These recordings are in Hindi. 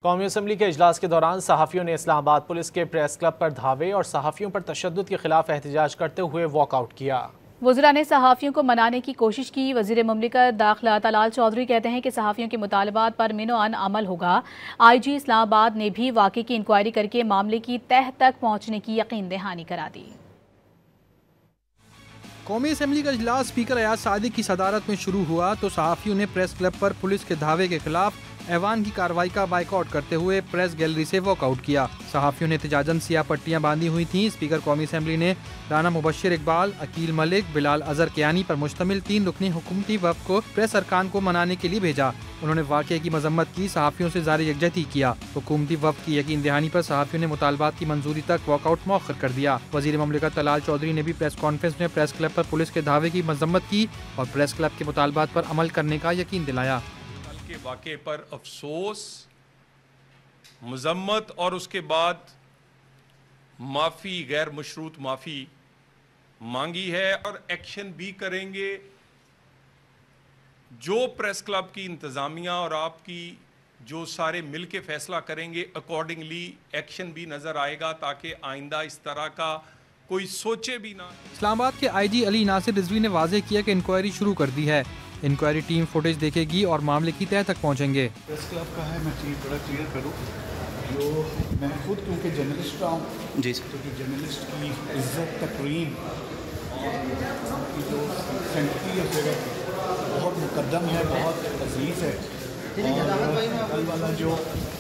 कौमी असम्बली के इजलास के दौरान सहाफ़ियों ने इस्लामाबाद पुलिस के प्रेस क्लब पर धावे और सहाफ़ियों पर तशद्दुद के खिलाफ एहतजाज करते हुए वॉकआउट किया। वज़रा ने सहाफ़ियों को मनाने की कोशिश की। वज़ीर मुमलिकत दाखिला तलाल चौधरी कहते हैं कि सहाफ़ियों के मुतालबात पर मिनो-अन अमल होगा। IG इस्लामाबाद ने भी वाक़े की इंक्वायरी करके मामले की तह तक पहुँचने की यकीन दहानी करा दी। कौमी असम्बली का इजलास स्पीकर अयाज सादिक की सदारत में शुरू हुआ तो सहाफ़ियों ने प्रेस क्लब पर पुलिस के धावे के खिलाफ ऐवान की कार्रवाई का बाइकआउट करते हुए प्रेस गैलरी से वॉकआउट किया। सहाफ़ियों ने एहतजाजन सियाह पट्टियां बांधी हुई थीं। स्पीकर कौमी असम्बली ने राना मुबश्शिर इकबाल, अकील मलिक, बिलाल अजहर कियानी पर मुश्तमिल 3 रुकनी हुकूमती वफ़द को प्रेस अरकान को मनाने के लिए भेजा। उन्होंने वाक़े की मजम्मत की, सहाफ़ियों से ज़ाहिर यकजहती किया। हुकूमती वफ़द की यकीन दहानी पर सहाफ़ियों ने मुतालबात की मंजूरी तक वॉकआउट मौखर कर दिया। वज़ीर मुमलिकत तलाल चौधरी ने भी प्रेस कॉन्फ्रेंस में प्रेस क्लब पर पुलिस के धावे की मजम्मत की और प्रेस क्लब के मुतालबात पर अमल करने का यकीन दिलाया। के वाक़े पर अफसोस, मजम्मत और उसके बाद माफ़ी, गैर मशरूत माफ़ी मांगी है और एक्शन भी करेंगे। जो प्रेस क्लब की इंतज़ामिया और आपकी जो सारे मिल के फैसला करेंगे, अकॉर्डिंगली एक्शन भी नज़र आएगा ताकि आइंदा इस तरह का कोई सोचे भी ना। इस्लामाबाद के IG अली नासिर रिजवी ने वाज़ेह किया कि इंक्वायरी शुरू कर दी है। इंक्वायरी टीम फुटेज देखेगी और मामले की तह तक पहुंचेंगे। प्रेस क्लब का है, मैं चीज़ बड़ा क्लियर करूँ, जो मैं खुद क्योंकि जर्नलिस्ट रहा हूँ जी, क्योंकि जर्नलिस्ट की इज्जत, तकरीम और की जो सेंटिटी है जगह बहुत मुकद्दम है, बहुत अजीज़ है। और कल वाला जो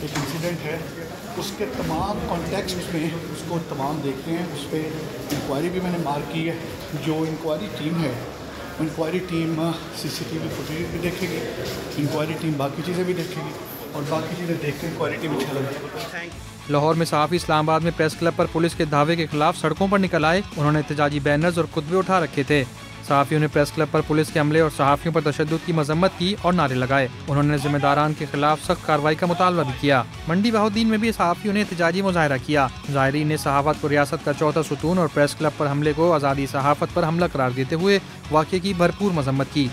एक इंसिडेंट है उसके तमाम कॉन्टेक्स्ट में उसको तमाम देखते हैं। उस पर इंक्वायरी भी मैंने मार्क की है। जो इंक्वायरी टीम है, इंक्वायरी टीम CCTV फुटेज भी देखेगी, इंक्वायरी टीम बाकी चीज़ें भी देखेगी और बाकी चीज़ें देख के इंक्वायरी टीम चलेगी। लाहौर में सहाफ़ी इस्लामाबाद में प्रेस क्लब पर पुलिस के धावे के खिलाफ सड़कों पर निकल आए। उन्होंने एहतजाजी बैनर्स और खुतबे उठा रखे थे। सहाफ़ियों ने प्रेस क्लब पर पुलिस के हमले और सहाफ़ियों पर तशद्दुद की मजम्मत की और नारे लगाए। उन्होंने जिम्मेदारान के खिलाफ सख्त कार्रवाई का मुतालबा भी किया। मंडी बहाउद्दीन में भी सहाफ़ियों ने एहतजाजी मुजाहरा किया। ज़ाहिरीन ने सहाफ़त को रियासत का चौथा सुतून और प्रेस क्लब पर हमले को आज़ादी सहाफ़त पर हमला करार देते हुए वाक़े की भरपूर मजम्मत की।